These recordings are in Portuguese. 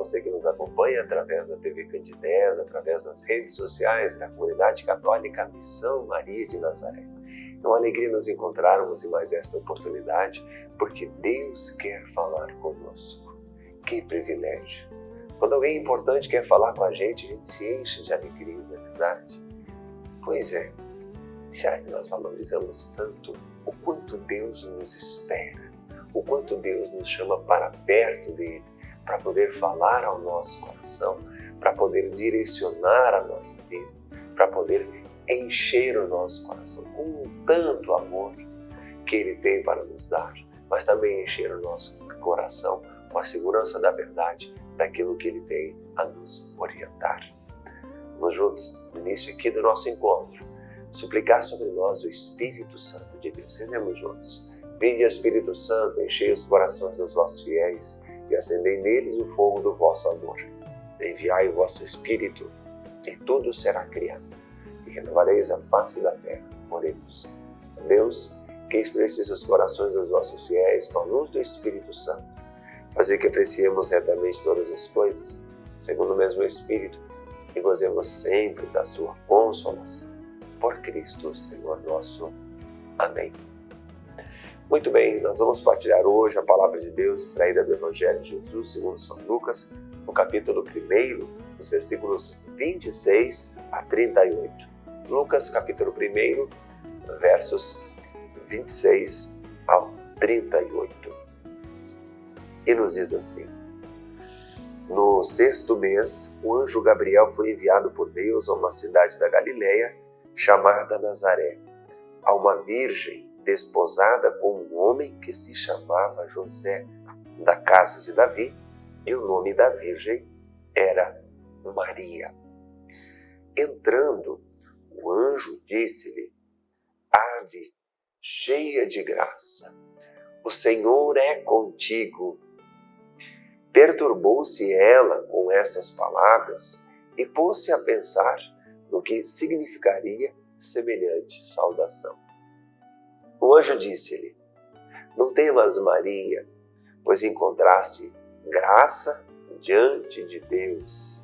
você que nos acompanha através da TV Candidez, através das redes sociais da Comunidade Católica Missão Maria de Nazaré. É uma alegria nos encontrarmos em mais esta oportunidade, porque Deus quer falar conosco. Que privilégio! Quando alguém importante quer falar com a gente se enche de alegria, não é verdade? Pois é, será que nós valorizamos tanto o quanto Deus nos espera, o quanto Deus nos chama para perto dele, para poder falar ao nosso coração, para poder direcionar a nossa vida, para poder encher o nosso coração com tanto amor que ele tem para nos dar, mas também encher o nosso coração com a segurança da verdade, daquilo que ele tem a nos orientar. Vamos juntos, no início aqui do nosso encontro, suplicar sobre nós o Espírito Santo de Deus. Rezemos juntos. Vinde, Espírito Santo, enchei os corações dos vossos fiéis e acendei neles o fogo do vosso amor. Enviai o vosso Espírito e tudo será criado e renovareis a face da terra. Oremos. Deus, que instruísse os corações dos vossos fiéis com a luz do Espírito Santo, fazer que apreciemos retamente todas as coisas, segundo o mesmo Espírito, e gozemos sempre da sua consolação. Por Cristo, Senhor nosso. Amém. Muito bem, nós vamos partilhar hoje a palavra de Deus extraída do Evangelho de Jesus, segundo São Lucas, no capítulo 1, os versículos 26 a 38. Lucas, capítulo 1, versos 26 ao 38. E nos diz assim: No 6º mês, o anjo Gabriel foi enviado por Deus a uma cidade da Galileia, chamada Nazaré, a uma virgem desposada com um homem que se chamava José, da casa de Davi, e o nome da virgem era Maria. Entrando, o anjo disse-lhe: Ave, cheia de graça, o Senhor é contigo. Perturbou-se ela com essas palavras e pôs-se a pensar no que significaria semelhante saudação. O anjo disse-lhe: Não temas, Maria, pois encontraste graça diante de Deus.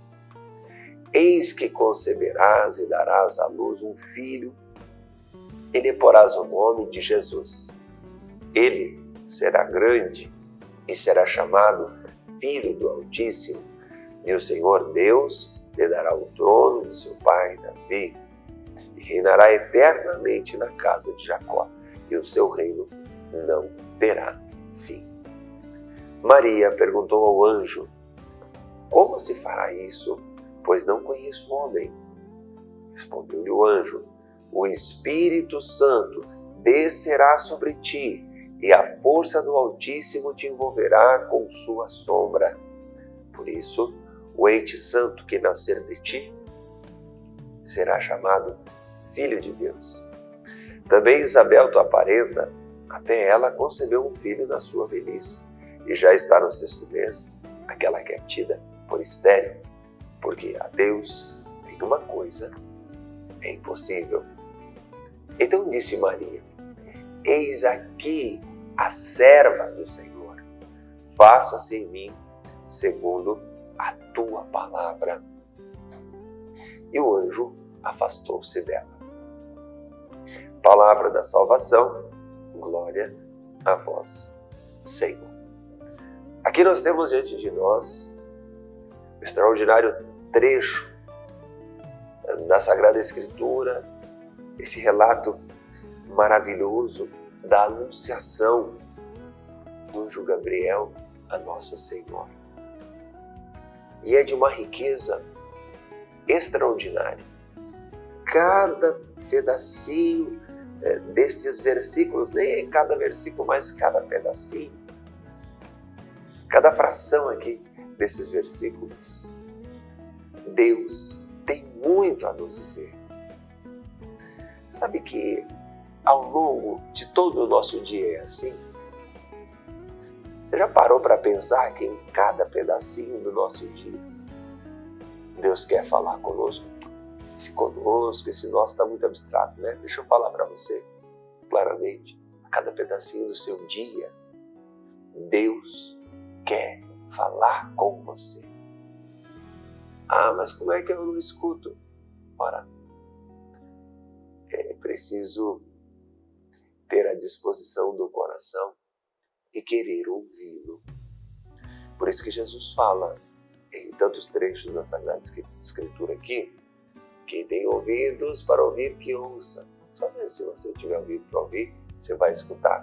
Eis que conceberás e darás à luz um filho, e lhe porás o nome de Jesus. Ele será grande e será chamado Filho do Altíssimo, e o Senhor Deus lhe dará o trono de seu pai Davi, e reinará eternamente na casa de Jacó, e o seu reino não terá fim. Maria perguntou ao anjo: Como se fará isso, pois não conheço homem? Respondeu-lhe o anjo: O Espírito Santo descerá sobre ti, e a força do Altíssimo te envolverá com sua sombra. Por isso, o ente santo que nascer de ti será chamado Filho de Deus. Também Isabel, tua parenta, até ela concebeu um filho na sua velhice, e já está no 6º mês, aquela que é tida por estéril, porque a Deus nenhuma coisa é impossível. Então disse Maria: Eis aqui a serva do Senhor, faça-se em mim segundo a tua palavra. E o anjo afastou-se dela. Palavra da salvação, glória a vós, Senhor. Aqui nós temos diante de nós o extraordinário trecho da Sagrada Escritura, esse relato maravilhoso da anunciação do anjo Gabriel a Nossa Senhora. E é de uma riqueza extraordinária. Cada pedacinho destes versículos, nem cada versículo, mas cada pedacinho, cada fração aqui desses versículos, Deus tem muito a nos dizer. Sabe que ao longo de todo o nosso dia é assim? Você já parou para pensar que em cada pedacinho do nosso dia Deus quer falar conosco? Esse nós está muito abstrato, né? Deixa eu falar para você claramente. A cada pedacinho do seu dia, Deus quer falar com você. mas como é que eu não escuto? Ora, é preciso ter a disposição do coração e querer ouvi-lo. Por isso que Jesus fala em tantos trechos da Sagrada Escritura aqui, quem tem ouvidos para ouvir, que ouça. Só se você tiver ouvido para ouvir, você vai escutar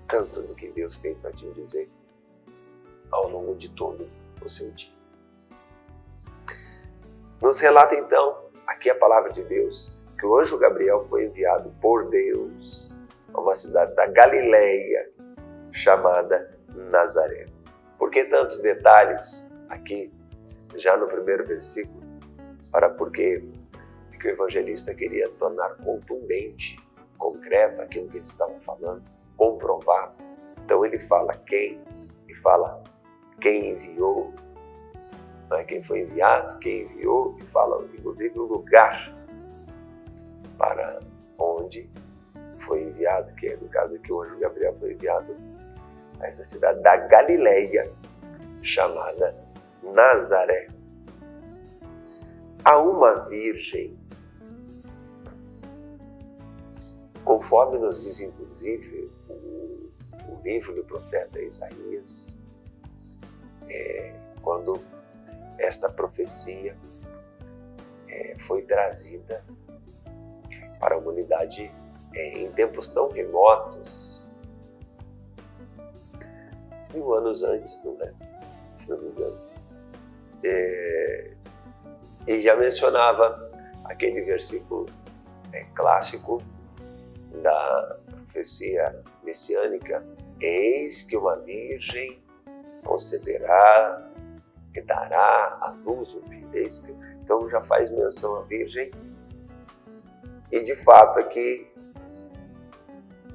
tanto do que Deus tem para te dizer ao longo de todo o seu dia. Nos relata então, aqui a palavra de Deus, que o anjo Gabriel foi enviado por Deus a uma cidade da Galileia chamada Nazaré. Por que tantos detalhes aqui, já no primeiro versículo? Porque o evangelista queria tornar contundente, concreto aquilo que ele estava falando, comprovado. Então ele fala quem, e fala quem enviou, não é quem foi enviado, quem enviou, e fala inclusive o lugar para onde foi enviado, que é no caso aqui o anjo Gabriel foi enviado a essa cidade da Galileia, chamada Nazaré. A uma virgem, conforme nos diz inclusive o livro do profeta Isaías, quando esta profecia foi trazida para a humanidade em tempos tão remotos, 1000 anos antes, não é? Se não me engano. E já mencionava aquele versículo clássico da profecia messiânica: eis que uma virgem conceberá e dará à luz um filho. Então já faz menção à virgem, e de fato aqui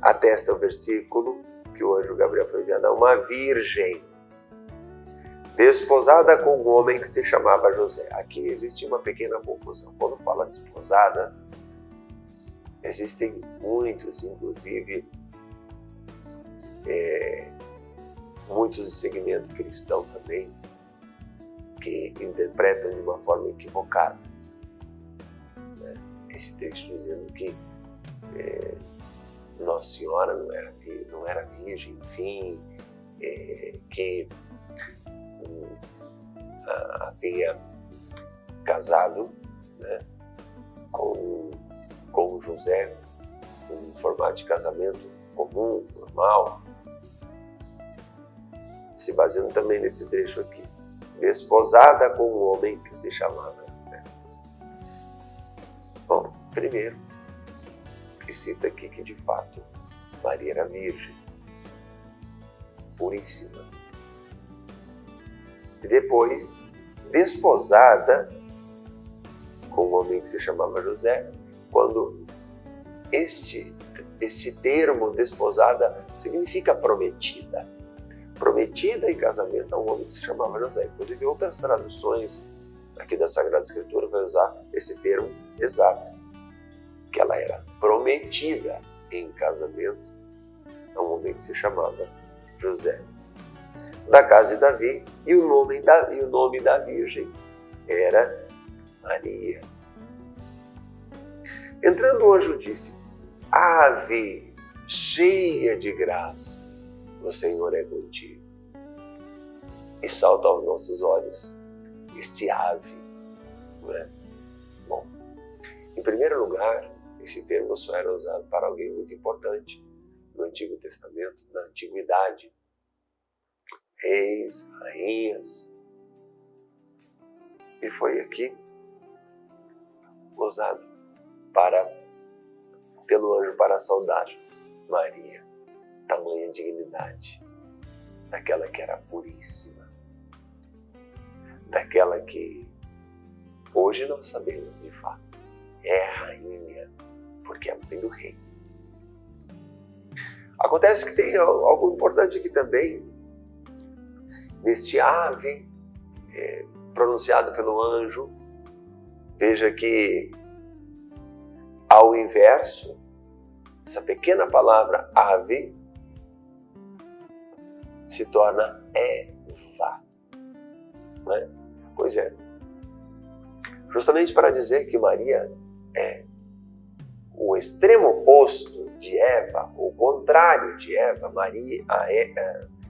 atesta o versículo que o anjo Gabriel foi enviado a uma virgem desposada com um homem que se chamava José. Aqui existe uma pequena confusão. Quando fala desposada, existem muitos, inclusive muitos de segmento cristão também, que interpretam de uma forma equivocada, né, esse texto dizendo que Nossa Senhora não era virgem, enfim, que havia casado, né, com José, um formato de casamento comum, normal, se baseando também nesse trecho aqui. Desposada com um homem que se chamava José. Bom, primeiro, que cita aqui que de fato Maria era virgem, puríssima. E depois, desposada com um homem que se chamava José, quando esse termo desposada significa prometida. Prometida em casamento a um homem que se chamava José. Inclusive, outras traduções aqui da Sagrada Escritura vai usar esse termo exato, que ela era prometida em casamento a um homem que se chamava José, da casa de Davi, e o nome da virgem era Maria. Entrando o anjo disse: Ave, cheia de graça, o Senhor é contigo. E salta aos nossos olhos este ave, não é? Bom, em primeiro lugar, esse termo só era usado para alguém muito importante no Antigo Testamento, na Antiguidade. Reis, rainhas. E foi aqui usado pelo anjo para saudar Maria. Tamanha dignidade, daquela que era puríssima, daquela que hoje nós sabemos de fato é rainha, porque é mãe do rei. Acontece que tem algo importante aqui também, neste ave pronunciado pelo anjo. Veja que ao inverso, essa pequena palavra ave se torna Eva, não é? Pois é, justamente para dizer que Maria é o extremo oposto de Eva, o contrário de Eva.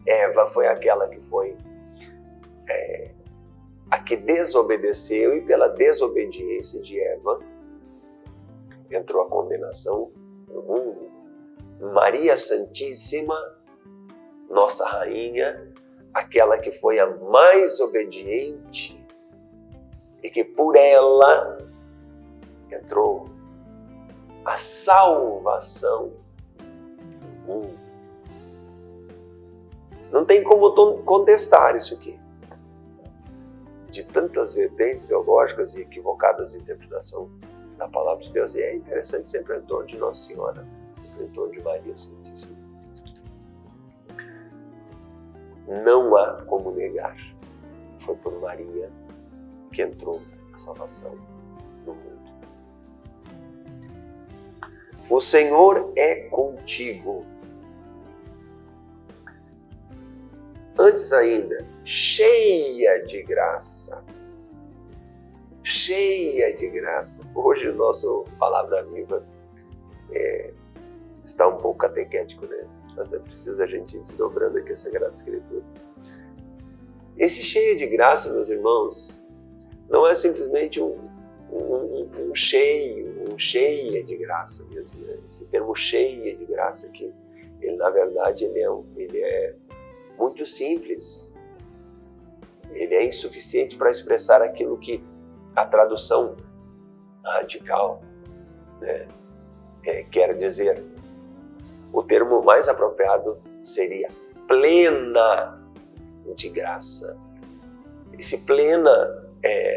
Eva foi aquela que foi a que desobedeceu, e pela desobediência de Eva entrou a condenação no mundo. Maria Santíssima, nossa rainha, aquela que foi a mais obediente e que por ela entrou a salvação do mundo. Não tem como contestar isso aqui. De tantas vertentes teológicas e equivocadas de interpretação da palavra de Deus, e é interessante, sempre em torno de Nossa Senhora, sempre em torno de Maria Santíssima. Não há como negar. Foi por Maria que entrou a salvação no mundo. O Senhor é contigo. Antes ainda, cheia de graça. Cheia de graça. Hoje o nosso Palavra Viva está um pouco catequético, né? Mas é preciso a gente ir desdobrando aqui a Sagrada Escritura. Esse cheia de graça, meus irmãos, não é simplesmente um cheia de graça mesmo, né? Esse termo cheia de graça aqui, ele na verdade ele é muito simples. Ele é insuficiente para expressar aquilo que a tradução radical, né, quer dizer. O termo mais apropriado seria plena de graça. Esse plena,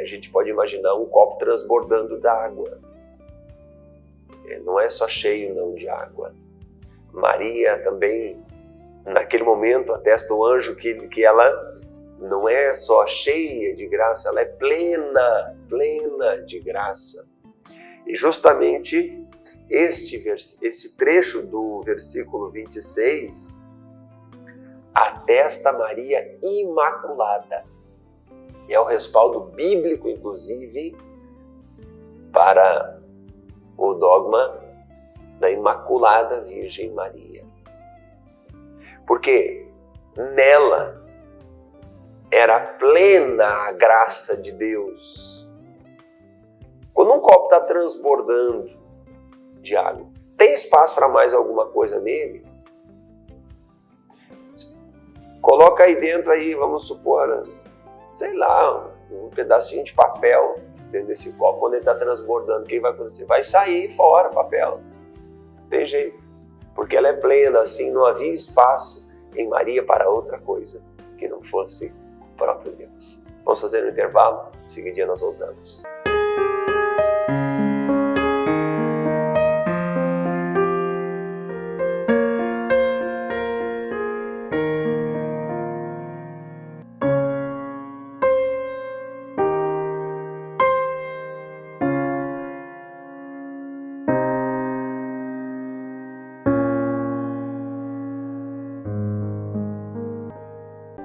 a gente pode imaginar um copo transbordando d'água. Não é só cheio não de água. Maria também, naquele momento, atesta o anjo que ela não é só cheia de graça, ela é plena de graça. E justamente esse trecho do versículo 26 atesta Maria imaculada. É o respaldo bíblico, inclusive, para o dogma da Imaculada Virgem Maria. Porque nela era plena a graça de Deus. Quando um copo está transbordando de água, tem espaço para mais alguma coisa nele? Coloca aí dentro, vamos supor, sei lá, um pedacinho de papel dentro desse copo. Quando ele está transbordando, o que vai acontecer? Vai sair fora o papel. Tem jeito. Porque ela é plena, assim, não havia espaço em Maria para outra coisa que não fosse o próprio Deus. Vamos fazer um intervalo? Em seguida nós voltamos.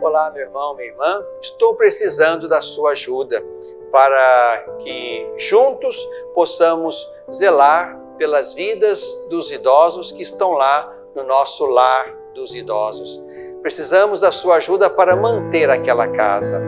Olá, meu irmão, minha irmã, estou precisando da sua ajuda para que juntos possamos zelar pelas vidas dos idosos que estão lá no nosso lar dos idosos. Precisamos da sua ajuda para manter aquela casa.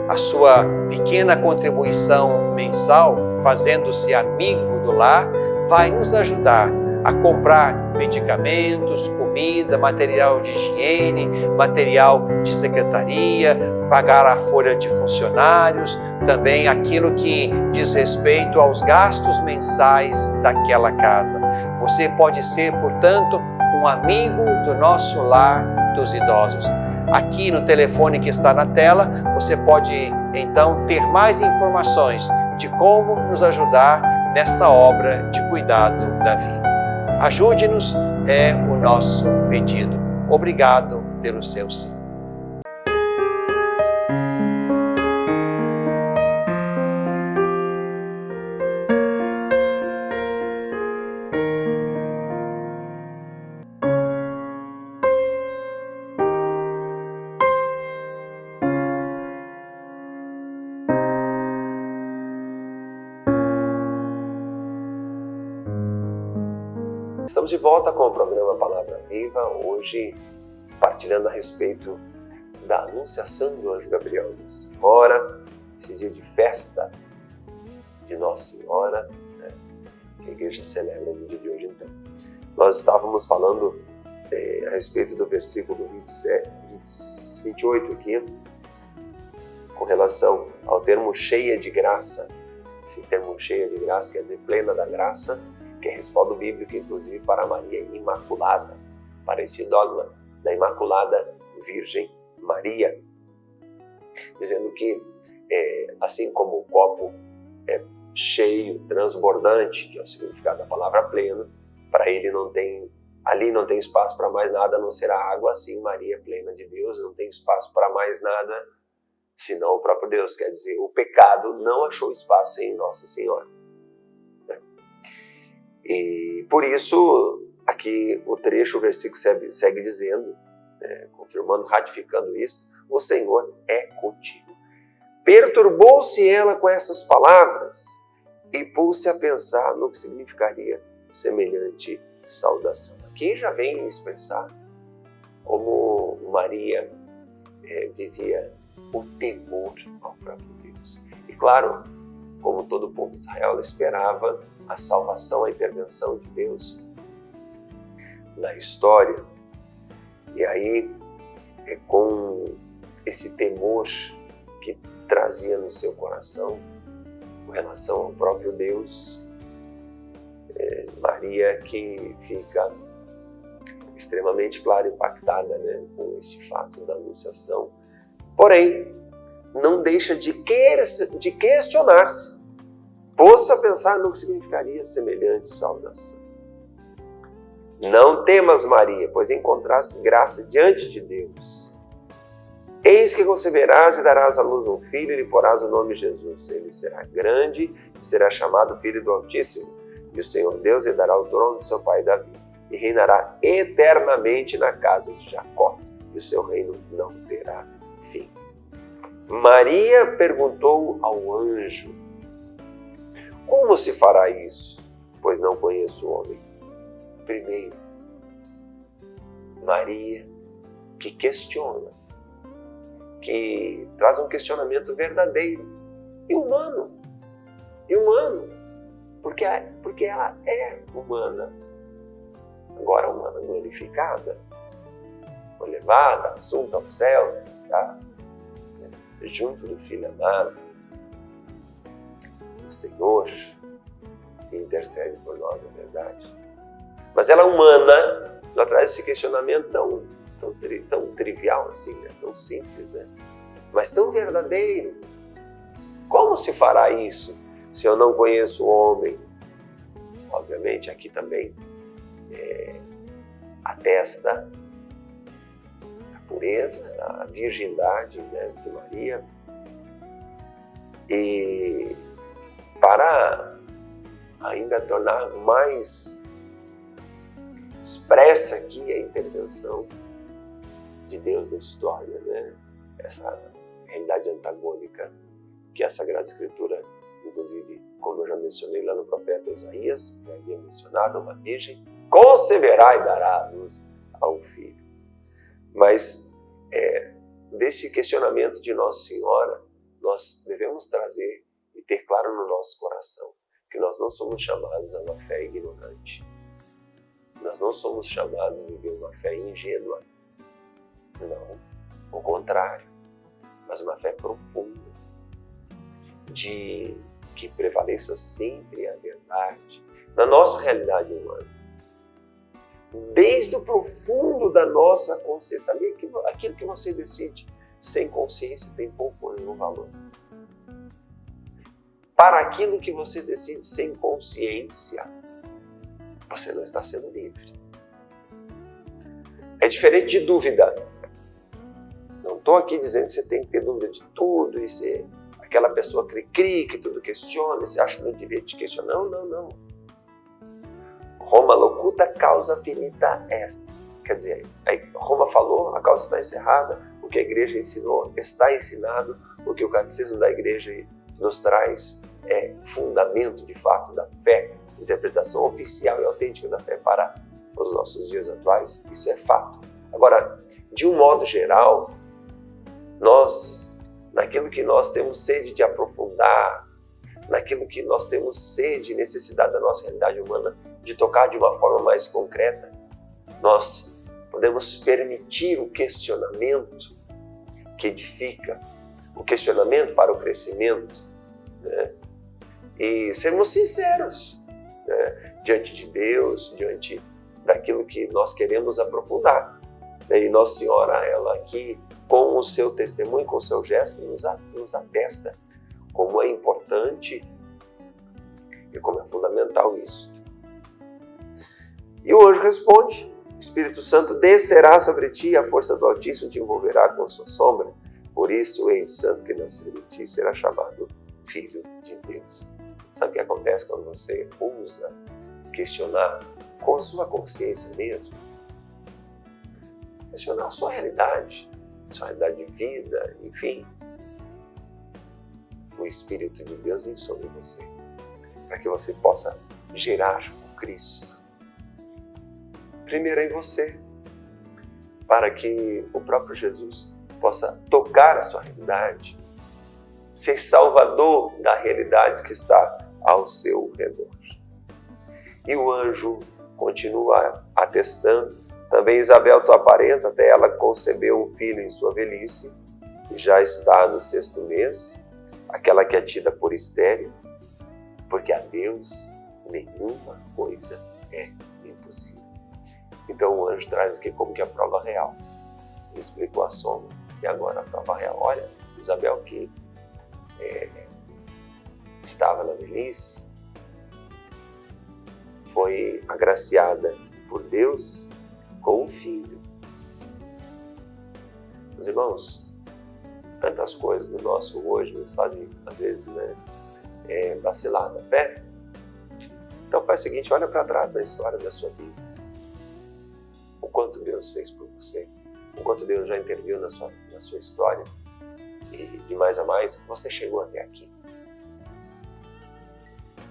A sua pequena contribuição mensal, fazendo-se amigo do lar, vai nos ajudar a comprar medicamentos, comida, material de higiene, material de secretaria, pagar a folha de funcionários, também aquilo que diz respeito aos gastos mensais daquela casa. Você pode ser, portanto, um amigo do nosso lar dos idosos. Aqui no telefone que está na tela, você pode então ter mais informações de como nos ajudar nessa obra de cuidado da vida. Ajude-nos, é o nosso pedido. Obrigado pelo seu sim. Estamos de volta com o programa Palavra Viva, hoje partilhando a respeito da anunciação do anjo Gabriel da Senhora, esse dia de festa de Nossa Senhora, né, que a igreja celebra no dia de hoje. Então, nós estávamos falando a respeito do versículo 28 aqui, com relação ao termo cheia de graça. Esse termo cheia de graça quer dizer plena da graça, que é respaldo bíblico, inclusive, para Maria Imaculada, para esse dogma da Imaculada Virgem Maria, dizendo que, assim como o copo é cheio, transbordante, que é o significado da palavra pleno, para ele ali não tem espaço para mais nada, a não ser a água, assim Maria, plena de Deus, não tem espaço para mais nada, senão o próprio Deus. Quer dizer, o pecado não achou espaço em Nossa Senhora. E por isso, aqui o versículo segue dizendo, confirmando, ratificando isso: o Senhor é contigo. Perturbou-se ela com essas palavras e pôs-se a pensar no que significaria semelhante saudação. Aqui já vem expressar como Maria vivia o temor ao próprio Deus. E claro, como todo o povo de Israel, ela esperava a salvação, a intervenção de Deus na história. E aí, com esse temor que trazia no seu coração com relação ao próprio Deus, Maria que fica extremamente, claro, impactada, né, com este fato da anunciação. Porém, não deixa de questionar-se. Pôs-se a pensar no que significaria semelhante saudação. Não temas, Maria, pois encontraste graça diante de Deus. Eis que conceberás e darás à luz um filho e lhe porás o nome Jesus. Ele será grande e será chamado Filho do Altíssimo. E o Senhor Deus lhe dará o trono de seu pai Davi. E reinará eternamente na casa de Jacó. E o seu reino não terá fim. Maria perguntou ao anjo: como se fará isso? Pois não conheço o homem. Primeiro, Maria que questiona, que traz um questionamento verdadeiro e humano. Porque ela é humana. Agora humana glorificada, elevada, assunta ao céu, está junto do Filho amado. O Senhor que intercede por nós, é verdade. Mas ela é humana, ela traz esse questionamento tão trivial assim, né? Tão simples, né? Mas tão verdadeiro. Como se fará isso se eu não conheço o homem? Obviamente aqui também atesta a pureza, a virgindade, né, de Maria. E para ainda tornar mais expressa aqui a intervenção de Deus na história, né? Essa realidade antagônica que a Sagrada Escritura, inclusive, como eu já mencionei lá no profeta Isaías, já havia mencionado, uma virgem conceberá e dará à luz a um filho. Mas desse questionamento de Nossa Senhora, nós devemos trazer e ter claro no nosso coração que nós não somos chamados a uma fé ignorante. Nós não somos chamados a viver uma fé ingênua. Não, ao contrário. Mas uma fé profunda, de que prevaleça sempre a verdade na nossa realidade humana. Desde o profundo da nossa consciência. Sabe aquilo que você decide sem consciência tem pouco ou nenhum valor. Para aquilo que você decide sem consciência, você não está sendo livre. É diferente de dúvida. Não estou aqui dizendo que você tem que ter dúvida de tudo e ser aquela pessoa cri-cri, que tudo questiona, você acha no direito de questionar. Não. Roma locuta causa finita est. Quer dizer, Roma falou, a causa está encerrada, o que a igreja ensinou está ensinado, o que o catecismo da igreja nos traz é fundamento de fato da fé interpretação oficial e autêntica da fé para os nossos dias atuais. Isso é fato. Agora, de um modo geral, naquilo que nós temos sede de aprofundar, naquilo que nós temos sede e necessidade da nossa realidade humana de tocar de uma forma mais concreta, nós podemos permitir o questionamento que edifica, o questionamento para o crescimento, né? E sermos sinceros, né? Diante de Deus, diante daquilo que nós queremos aprofundar. E Nossa Senhora, ela aqui, com o seu testemunho, com o seu gesto, nos atesta como é importante e como é fundamental isto. E o anjo responde: Espírito Santo descerá sobre ti, a força do Altíssimo te envolverá com a sua sombra. Por isso, o ente santo que nascer de ti será chamado Filho de Deus. Sabe o que acontece quando você ousa questionar com a sua consciência mesmo? Questionar a sua realidade de vida, enfim. O Espírito de Deus vem sobre você, para que você possa gerar o Cristo. Primeiro em você, para que o próprio Jesus possa tocar a sua realidade, ser salvador da realidade que está ao seu redor. E o anjo continua atestando. Também Isabel, tua parenta, até ela concebeu um filho em sua velhice, e já está no 6º mês, aquela que é tida por estéril, porque a Deus nenhuma coisa é impossível. Então o anjo traz aqui como que a prova real. Ele explicou a sombra e agora a prova real. Olha, Isabel que estava na velhice, foi agraciada por Deus com um filho. Meus irmãos, tantas coisas no nosso hoje nos fazem, às vezes, vacilar na fé. Então faz o seguinte, olha para trás na história da sua vida. O quanto Deus fez por você, o quanto Deus já interviu na sua história. E de mais a mais, você chegou até aqui.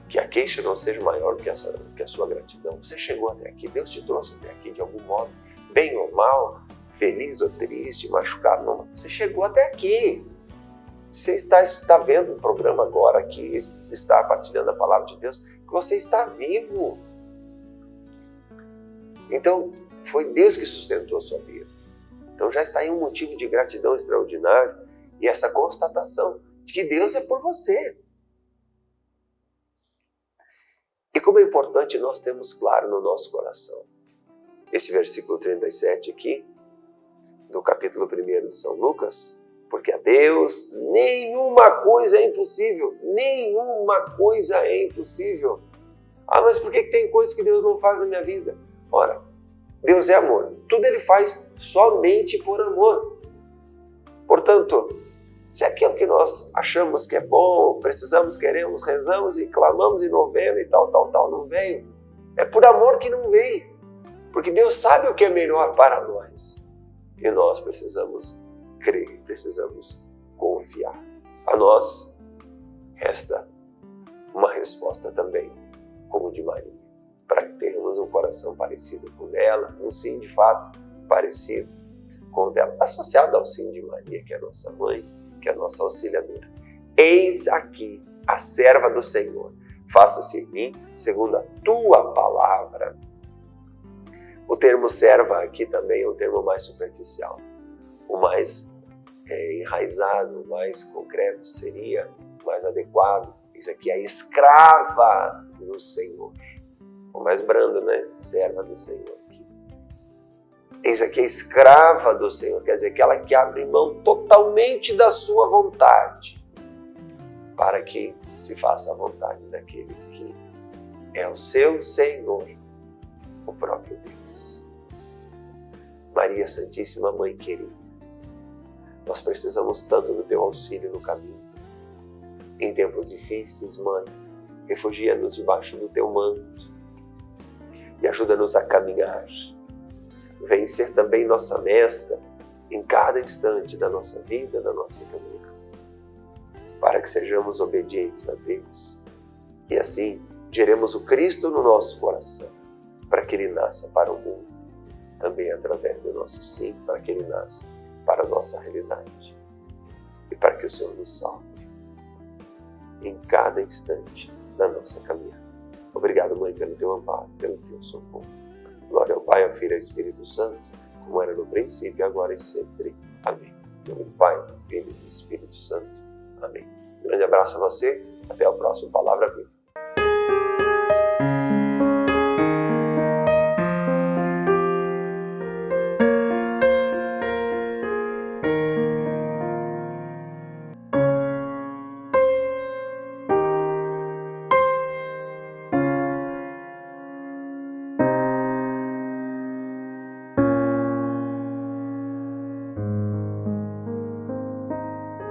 Que a queixa não seja maior do que a sua gratidão. Você chegou até aqui, Deus te trouxe até aqui de algum modo, bem ou mal, feliz ou triste, machucado, não. Você chegou até aqui. Você está vendo o programa agora aqui, está partilhando a palavra de Deus, que você está vivo. Então, foi Deus que sustentou a sua vida. Então já está aí um motivo de gratidão extraordinário e essa constatação de que Deus é por você. E como é importante nós termos claro no nosso coração esse versículo 37 aqui, do capítulo 1 de São Lucas, porque a Deus nenhuma coisa é impossível, nenhuma coisa é impossível. Ah, mas por que tem coisas que Deus não faz na minha vida? Ora, Deus é amor, tudo Ele faz somente por amor. Portanto, se aquilo que nós achamos que é bom, precisamos, queremos, rezamos e clamamos em novena e tal, não veio, é por amor que não veio. Porque Deus sabe o que é melhor para nós. E nós precisamos crer, precisamos confiar. A nós resta uma resposta também, como de Maria, para termos um coração parecido com o dela, um sim de fato parecido com o dela, associado ao sim de Maria, que é a nossa mãe, que é a nossa auxiliadora. Eis aqui a serva do Senhor, faça-se em mim segundo a tua palavra. O termo serva aqui também é um termo mais superficial. O mais enraizado, o mais concreto seria, mais adequado, isso aqui é a escrava do Senhor. O mais brando, né? Serva do Senhor aqui. Eis aqui a escrava do Senhor, quer dizer, aquela que abre mão totalmente da sua vontade para que se faça a vontade daquele que é o seu Senhor, o próprio Deus. Maria Santíssima Mãe querida, nós precisamos tanto do teu auxílio no caminho. Em tempos difíceis, Mãe, refugia-nos debaixo do teu manto e ajuda-nos a caminhar. Vem ser também nossa mestra em cada instante da nossa vida, da nossa caminhada, para que sejamos obedientes a Deus e assim geremos o Cristo no nosso coração, para que Ele nasça para o mundo, também através do nosso sim, para que Ele nasça para a nossa realidade e para que o Senhor nos salve em cada instante da nossa caminhada. Obrigado, Mãe, pelo Teu amparo, pelo Teu socorro. Glória ao Pai, ao Filho e ao Espírito Santo, como era no princípio, agora e sempre. Amém. Em nome do Pai, do Filho e do Espírito Santo. Amém. Um grande abraço a você. Até o próximo Palavra Viva.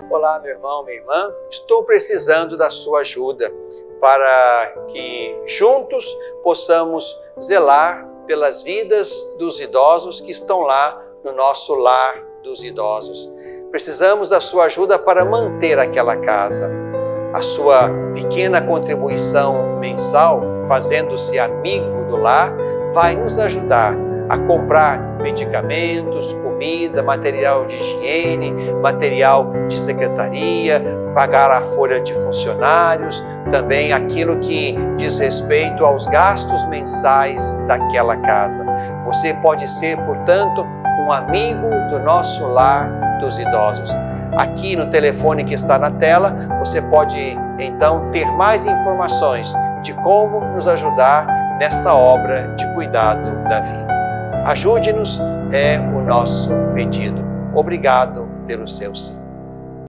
Olá, meu irmão, minha irmã. Estou precisando da sua ajuda para que juntos possamos zelar pelas vidas dos idosos que estão lá no nosso lar dos idosos. Precisamos da sua ajuda para manter aquela casa. A sua pequena contribuição mensal, fazendo-se amigo do lar, vai nos ajudar a comprar medicamentos, comida, material de higiene, material de secretaria, pagar a folha de funcionários, também aquilo que diz respeito aos gastos mensais daquela casa. Você pode ser, portanto, um amigo do nosso lar dos idosos. Aqui no telefone que está na tela, você pode então ter mais informações de como nos ajudar nessa obra de cuidado da vida. Ajude-nos, é o nosso pedido. Obrigado pelo seu sim.